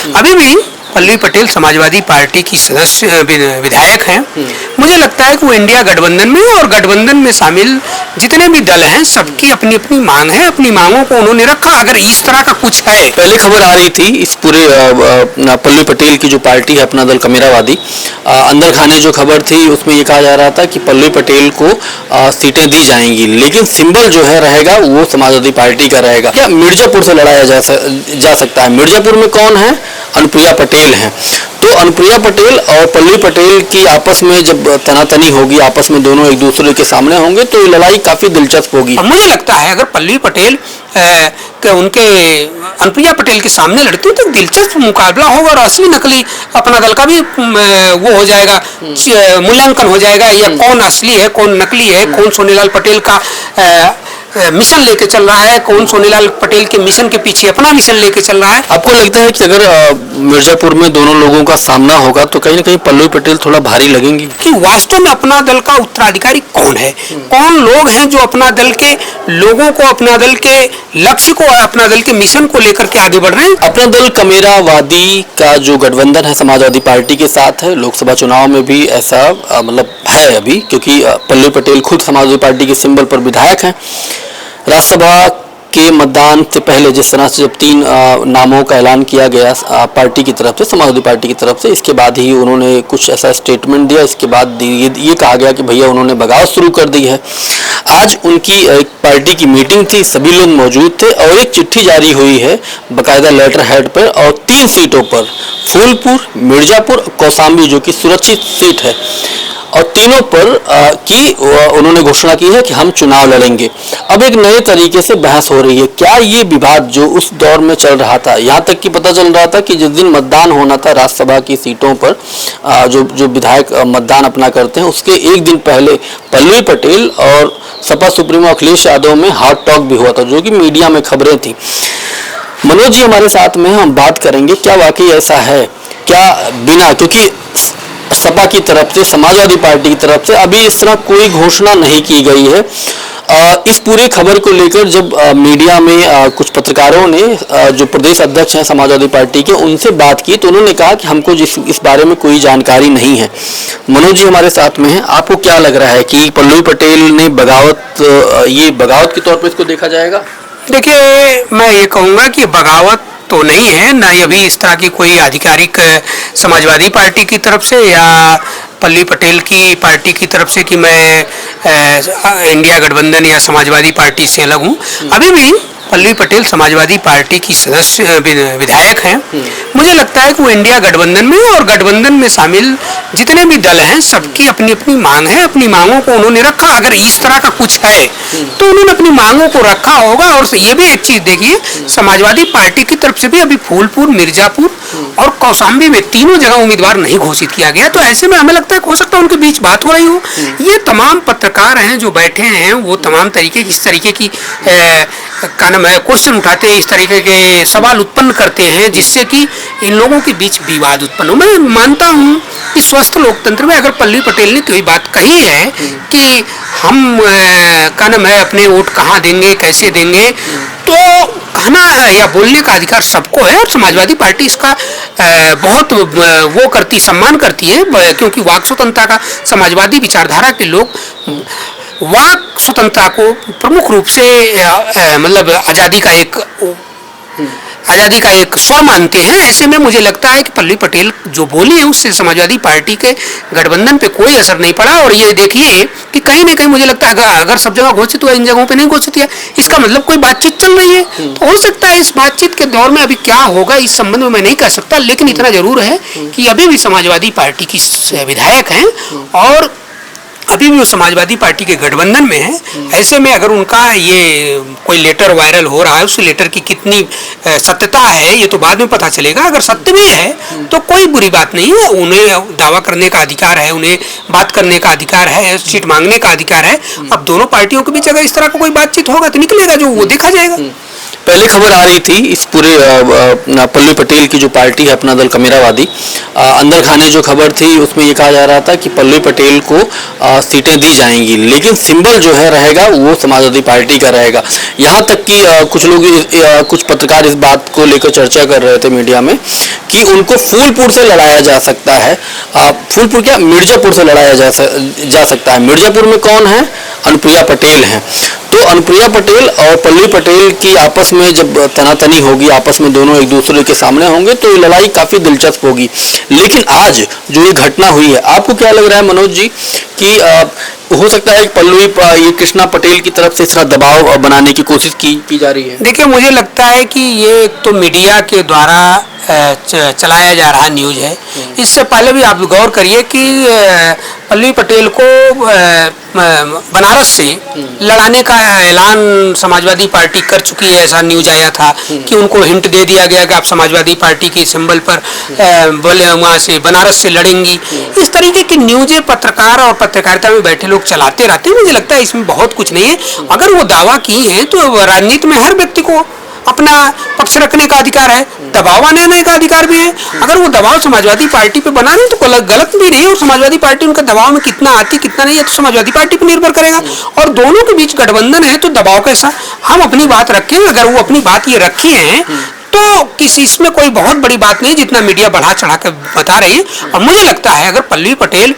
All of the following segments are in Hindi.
अभी भी पल्लवी पटेल समाजवादी पार्टी की सदस्य विधायक हैं। मुझे लगता है कि वो इंडिया गठबंधन में और गठबंधन में शामिल जितने भी दल हैं सबकी अपनी अपनी मांग है, अपनी मांगों को उन्होंने रखा। अगर इस तरह का कुछ है, पहले खबर आ रही थी इस पूरे पल्लवी पटेल की जो पार्टी है अपना दल कमेरावादी, अंदर खाने जो खबर थी उसमें ये कहा जा रहा था कि पल्लवी पटेल को सीटें दी जाएंगी, लेकिन सिंबल जो है रहेगा वो समाजवादी पार्टी का रहेगा। क्या मिर्जापुर से लड़ाया जा सकता है? मिर्जापुर में कौन है? अनुप्रिया पटेल हैं। तो अनुप्रिया पटेल और पल्लवी पटेल की आपस में जब तनातनी होगी, आपस में दोनों एक दूसरे के सामने होंगे तो ये लड़ाई काफी दिलचस्प होगी। मुझे लगता है अगर पल्लवी पटेल उनके अनुप्रिया पटेल के सामने लड़ती है तो दिलचस्प मुकाबला होगा और असली नकली अपना दल का भी वो हो जाएगा, मूल्यांकन हो जाएगा, या कौन असली है कौन नकली है, कौन सोनीलाल पटेल का मिशन लेके चल रहा है, कौन सोनीलाल पटेल के मिशन के पीछे अपना मिशन लेके चल रहा है। आपको लगता है कि अगर मिर्जापुर में दोनों लोगों का सामना होगा तो कहीं ना कहीं पल्लवी पटेल थोड़ा भारी लगेंगी? कि वास्तव में अपना दल का उत्तराधिकारी कौन है, कौन लोग हैं जो अपना दल के लोगों को, अपना दल के लक्ष्य को, अपना दल के मिशन को लेकर के आगे बढ़ रहे हैं। अपना दल कमेरावादी का जो गठबंधन है समाजवादी पार्टी के साथ है, लोकसभा चुनाव में भी ऐसा मतलब है अभी, क्योंकि पल्लवी पटेल खुद समाजवादी पार्टी के सिंबल पर विधायक हैं। राज्यसभा के मतदान से पहले जिस तरह से जब 3 नामों का ऐलान किया गया पार्टी की तरफ से, समाजवादी पार्टी की तरफ से, इसके बाद ही उन्होंने कुछ ऐसा स्टेटमेंट दिया। इसके बाद ये कहा गया कि भैया उन्होंने बगावत शुरू कर दी है। आज उनकी एक पार्टी की मीटिंग थी, सभी लोग मौजूद थे और एक चिट्ठी जारी हुई है बाकायदा लेटर हेड पर, और 3 सीटों पर फूलपुर, मिर्जापुर, कौशाम्बी जो कि सुरक्षित सीट है, और तीनों पर उन्होंने घोषणा की है कि हम चुनाव लड़ेंगे। अब एक नए तरीके से बहस हो रही है, क्या ये विवाद जो उस दौर में चल रहा था, यहाँ तक कि पता चल रहा था कि जिस दिन मतदान होना था राज्यसभा की सीटों पर, जो विधायक मतदान अपना करते हैं, उसके एक दिन पहले पल्लवी पटेल और सपा सुप्रीमो अखिलेश यादव में हॉट टॉक भी हुआ था, जो कि मीडिया में खबरें थी। मनोज जी हमारे साथ में, हम बात करेंगे क्या वाकई ऐसा है, क्या बिना, क्योंकि सपा की तरफ से, समाजवादी पार्टी की तरफ से अभी इस तरह कोई घोषणा नहीं की गई है। इस पूरे खबर को लेकर जब मीडिया में कुछ पत्रकारों ने जो प्रदेश अध्यक्ष हैं समाजवादी पार्टी के, उनसे बात की तो उन्होंने कहा कि हमको इस बारे में कोई जानकारी नहीं है। मनोज जी हमारे साथ में हैं, आपको क्या लग रहा है कि पल्लवी पटेल ने ये बगावत के तौर पर इसको देखा जाएगा? देखिए, मैं ये कहूँगा कि बगावत तो नहीं है, ना ही अभी इस तरह की कोई आधिकारिक समाजवादी पार्टी की तरफ से या पल्लवी पटेल की पार्टी की तरफ से कि मैं इंडिया गठबंधन या समाजवादी पार्टी से अलग हूँ। अभी भी पल्लवी पटेल समाजवादी पार्टी की सदस्य विधायक हैं। मुझे लगता है कि वो इंडिया गठबंधन में और गठबंधन में शामिल जितने भी दल हैं सबकी अपनी अपनी मांग है, अपनी मांगों को उन्होंने रखा। अगर इस तरह का कुछ है तो उन्होंने अपनी मांगों को रखा होगा। और ये भी एक चीज देखिए, समाजवादी पार्टी की तरफ से भी अभी फूलपुर, मिर्जापुर और कौशाम्बी में तीनों जगह उम्मीदवार नहीं घोषित किया गया। तो ऐसे में हमें लगता है हो सकता है उनके बीच बात हो रही हो। ये तमाम पत्रकार हैं जो बैठे हैं, वो तमाम तरीके की इस तरीके की क्वेश्चन उठाते हैं, इस तरीके के सवाल उत्पन्न करते हैं जिससे कि इन लोगों के बीच विवाद उत्पन्न हो। मैं मानता हूँ कि स्वस्थ लोकतंत्र में अगर पल्लवी पटेल ने कोई बात कही है कि हम अपने वोट कहाँ देंगे, कैसे देंगे, तो कहना या बोलने का अधिकार सबको है। और समाजवादी पार्टी इसका बहुत वो करती, सम्मान करती है, क्योंकि वाक स्वतंत्रता का, समाजवादी विचारधारा के लोग वाक स्वतंत्रता को प्रमुख रूप से मतलब आज़ादी का एक स्वर मानते हैं। ऐसे में मुझे लगता है कि पल्लवी पटेल जो बोली है उससे समाजवादी पार्टी के गठबंधन पे कोई असर नहीं पड़ा। और ये देखिए कि कहीं ना कहीं मुझे लगता है अगर सब जगह घोषित हुआ, इन जगहों पे नहीं घोषित किया, इसका मतलब कोई बातचीत चल रही है। तो हो सकता है इस बातचीत के दौर में अभी क्या होगा इस संबंध में मैं नहीं कह सकता, लेकिन इतना जरूर है कि अभी भी समाजवादी पार्टी की विधायक हैं और अभी भी वो समाजवादी पार्टी के गठबंधन में है। ऐसे में अगर उनका ये कोई लेटर वायरल हो रहा है, उस लेटर की कितनी सत्यता है ये तो बाद में पता चलेगा। अगर सत्य में है तो कोई बुरी बात नहीं है, उन्हें दावा करने का अधिकार है, उन्हें बात करने का अधिकार है, सीट मांगने का अधिकार है। अब दोनों पार्टियों के बीच अगर इस तरह का कोई बातचीत होगा तो निकलेगा, जो वो देखा जाएगा। पहले खबर आ रही थी इस पूरे पल्लवी पटेल की जो पार्टी है अपना दल कमेरावादी, अंदर खाने जो खबर थी उसमें ये कहा जा रहा था कि पल्लवी पटेल को सीटें दी जाएंगी, लेकिन सिंबल जो है रहेगा वो समाजवादी पार्टी का रहेगा। यहाँ तक कि कुछ लोग कुछ पत्रकार इस बात को लेकर चर्चा कर रहे थे मीडिया में कि उनको फूलपुर से लड़ाया जा सकता है। फूलपुर क्या, मिर्जापुर से लड़ाया जा सकता है। मिर्जापुर में कौन है? अनुप्रिया पटेल हैं। तो अनुप्रिया पटेल और पल्लवी पटेल की आपस में जब तनातनी होगी, आपस में दोनों एक दूसरे के सामने होंगे, तो ये लड़ाई काफ़ी दिलचस्प होगी। लेकिन आज जो ये घटना हुई है, आपको क्या लग रहा है मनोज जी कि हो सकता है पल्लवी ये कृष्णा पटेल की तरफ से इस तरह दबाव बनाने की कोशिश की जा रही है? देखिए, मुझे लगता है कि ये तो मीडिया के द्वारा चलाया जा रहा न्यूज़ है। इससे पहले भी आप गौर करिए कि पल्लवी पटेल को बनारस से लड़ाने का ऐलान समाजवादी पार्टी कर चुकी है, ऐसा न्यूज़ आया था कि उनको हिंट दे दिया गया कि आप समाजवादी पार्टी के सिंबल पर बोले वहाँ से बनारस से लड़ेंगी। इस तरीके की न्यूज़ें पत्रकार और पत्रकारिता में बैठे लोग चलाते रहते हैं। मुझे लगता है इसमें बहुत कुछ नहीं है। अगर वो दावा की हैं तो राजनीति में हर व्यक्ति को अपना पक्ष रखने का अधिकार है, दबाव बनाने का अधिकार भी है। अगर वो दबाव समाजवादी पार्टी पे बना रहे तो गलत भी नहीं, और समाजवादी पार्टी उनका दबाव में कितना आती कितना नहीं है तो समाजवादी पार्टी पर निर्भर करेगा। और दोनों के बीच गठबंधन है तो दबाव कैसा, हम अपनी बात रखें। अगर वो अपनी बात ये रखे हैं तो किसी इसमें कोई बहुत बड़ी बात नहीं जितना मीडिया बढ़ा चढ़ा कर बता रही है। और मुझे लगता है अगर पल्लवी पटेल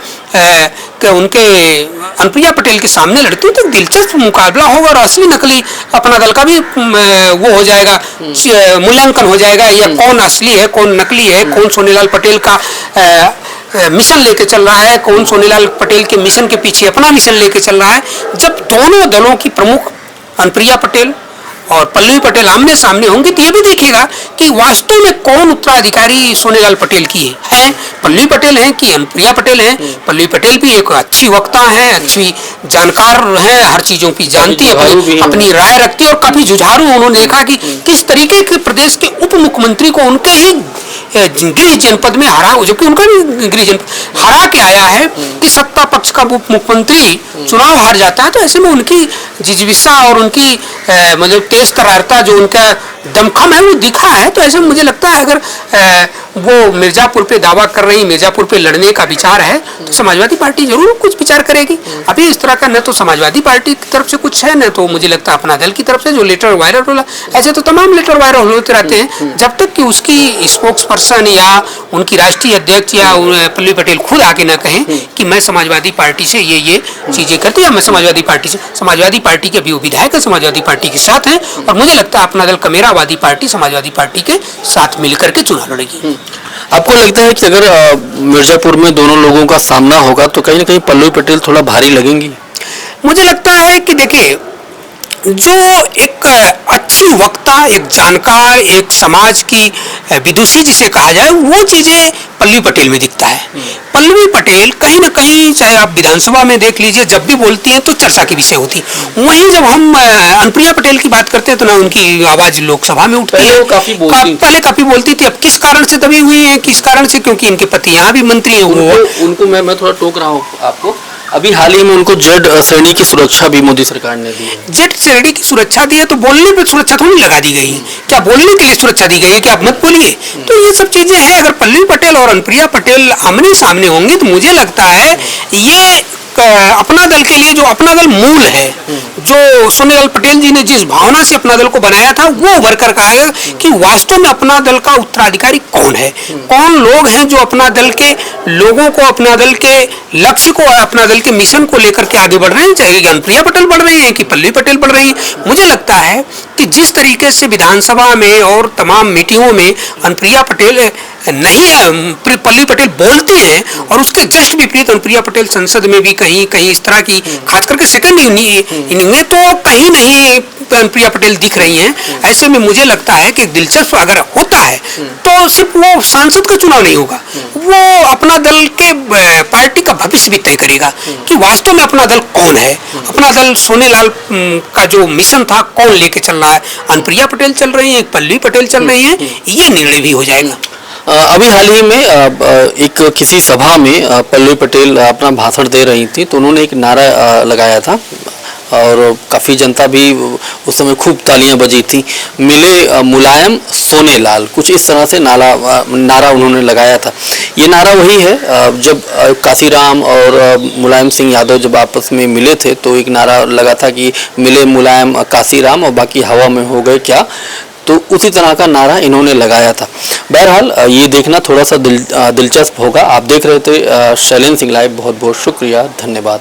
उनके अनुप्रिया पटेल के सामने लड़ती तो दिलचस्प मुकाबला होगा और असली नकली अपना दल का भी वो हो जाएगा, मूल्यांकन हो जाएगा, या कौन असली है कौन नकली है, कौन सोनीलाल पटेल का मिशन लेके चल रहा है, कौन सोनीलाल पटेल के मिशन के पीछे अपना मिशन लेके चल रहा है। जब दोनों दलों की प्रमुख अनुप्रिया पटेल और पल्लवी पटेल आमने सामने होंगे तो ये भी देखेगा कि वास्तव में कौन उत्तराधिकारी सोनीलाल पटेल की है, पल्लवी पटेल हैं कि अनुप्रिया पटेल हैं। पल्लवी पटेल भी एक अच्छी वक्ता हैं, अच्छी जानकार हैं, हर चीजों की जानती है, अपनी राय रखती है और काफी जुझारू। उन्होंने देखा कि किस तरीके के प्रदेश के उप मुख्यमंत्री को उनके ही गृह जनपद में हरा, जबकि उनका भी गृह जनपद हरा के आया है कि सत्ता पक्ष का उप मुख्यमंत्री चुनाव हार जाता है। तो ऐसे में उनकी जिज्विसा और उनकी मतलब तेज तरारता जो उनका दमखम है वो दिखा है। तो ऐसे में मुझे लगता है अगर वो मिर्जापुर पे दावा कर रही, मिर्जापुर पे लड़ने का विचार है तो समाजवादी पार्टी जरूर कुछ विचार करेगी। अभी इस तरह का न तो समाजवादी पार्टी की तरफ से कुछ है न तो मुझे लगता है अपना दल की तरफ से जो लेटर वायरल होला। ऐसे तो तमाम लेटर वायरल होते रहते हैं जब तक कि उसकी स्पोक्स पर्सन या उनकी राष्ट्रीय अध्यक्ष या पल्लवी पटेल खुद आके न कहें कि मैं समाजवादी पार्टी से ये चीजें करती है, मैं समाजवादी पार्टी से, समाजवादी पार्टी के भी विधायक समाजवादी पार्टी के साथ हैं और मुझे लगता है अपना दल कमेरावादी पार्टी समाजवादी पार्टी के साथ मिलकर के चुनाव लड़ेगी। आपको लगता है कि अगर मिर्जापुर में दोनों लोगों का सामना होगा तो कहीं ना कहीं पल्लवी पटेल थोड़ा भारी लगेंगी? मुझे लगता है कि देखिए, जो एक अच्छी वक्ता, एक जानकार, एक समाज की विदुषी जिसे कहा जाए, वो चीजें पल्लवी पटेल में दिखता है। पल्लवी पटेल कहीं ना कहीं, चाहे आप विधानसभा में देख लीजिए, जब भी बोलती हैं तो चर्चा की विषय होती है। वहीं जब हम अनुप्रिया पटेल की बात करते हैं तो ना उनकी आवाज लोकसभा में उठती है, पहले काफी बोलती थी। अब किस कारण से दबी हुई है, किस कारण से, क्योंकि इनके पति यहाँ भी मंत्री हैं। उनको मैं थोड़ा टोक रहा हूँ आपको, अभी हाल ही में उनको जेड श्रेणी की सुरक्षा भी मोदी सरकार ने दी है। जेड श्रेणी की सुरक्षा दी है तो बोलने पे सुरक्षा थोड़ी लगा दी गई है, क्या बोलने के लिए सुरक्षा दी गई है कि आप मत बोलिए? तो ये सब चीजें हैं। अगर पल्लवी पटेल और अनुप्रिया पटेल आमने सामने होंगे तो मुझे लगता है ये अपना दल के लिए, जो अपना दल मूल है, जो सोनीलाल पटेल जी ने जिस भावना से अपना दल को बनाया था, वो उभर कर कहेगा कि वास्तव में अपना दल का उत्तराधिकारी कौन है, कौन लोग हैं जो अपना दल के लोगों को, अपना दल के लक्ष्य को, अपना दल के मिशन को लेकर के आगे बढ़ रहे हैं। चाहे अनुप्रिया पटेल बढ़ रही है कि पल्लवी पटेल बढ़ रही है। मुझे लगता है कि जिस तरीके से विधानसभा में और तमाम मीटिंगों में अनुप्रिया पटेल नहीं, पल्लवी पटेल बोलती हैं और उसके जस्ट विपरीत अनुप्रिया पटेल संसद में भी कहीं कहीं इस तरह की, खास करके सेकंड इनिंग में तो कहीं नहीं अनुप्रिया पटेल दिख रही हैं। ऐसे में मुझे लगता है कि दिलचस्प अगर होता है तो सिर्फ वो सांसद का चुनाव नहीं होगा, वो अपना दल के पार्टी का भविष्य भी तय करेगा कि वास्तव में अपना दल कौन है, अपना दल सोनीलाल का जो मिशन था कौन लेके चल रहा है। अनुप्रिया पटेल चल रही है, पल्लवी पटेल चल रही है, ये निर्णय भी हो जाएगा। अभी हाल ही में एक किसी सभा में पल्लवी पटेल अपना भाषण दे रही थी तो उन्होंने एक नारा लगाया था और काफ़ी जनता भी उस समय खूब तालियां बजी थी, मिले मुलायम सोनेलाल, कुछ इस तरह से नारा उन्होंने लगाया था। ये नारा वही है जब काशीराम और मुलायम सिंह यादव जब आपस में मिले थे तो एक नारा लगा था कि मिले मुलायम काशीराम और बाकी हवा में हो गए क्या। तो उसी तरह का नारा इन्होंने लगाया था। बहरहाल ये देखना थोड़ा सा दिलचस्प होगा। आप देख रहे थे शैलेंद्र सिंह लाइव। बहुत बहुत शुक्रिया, धन्यवाद।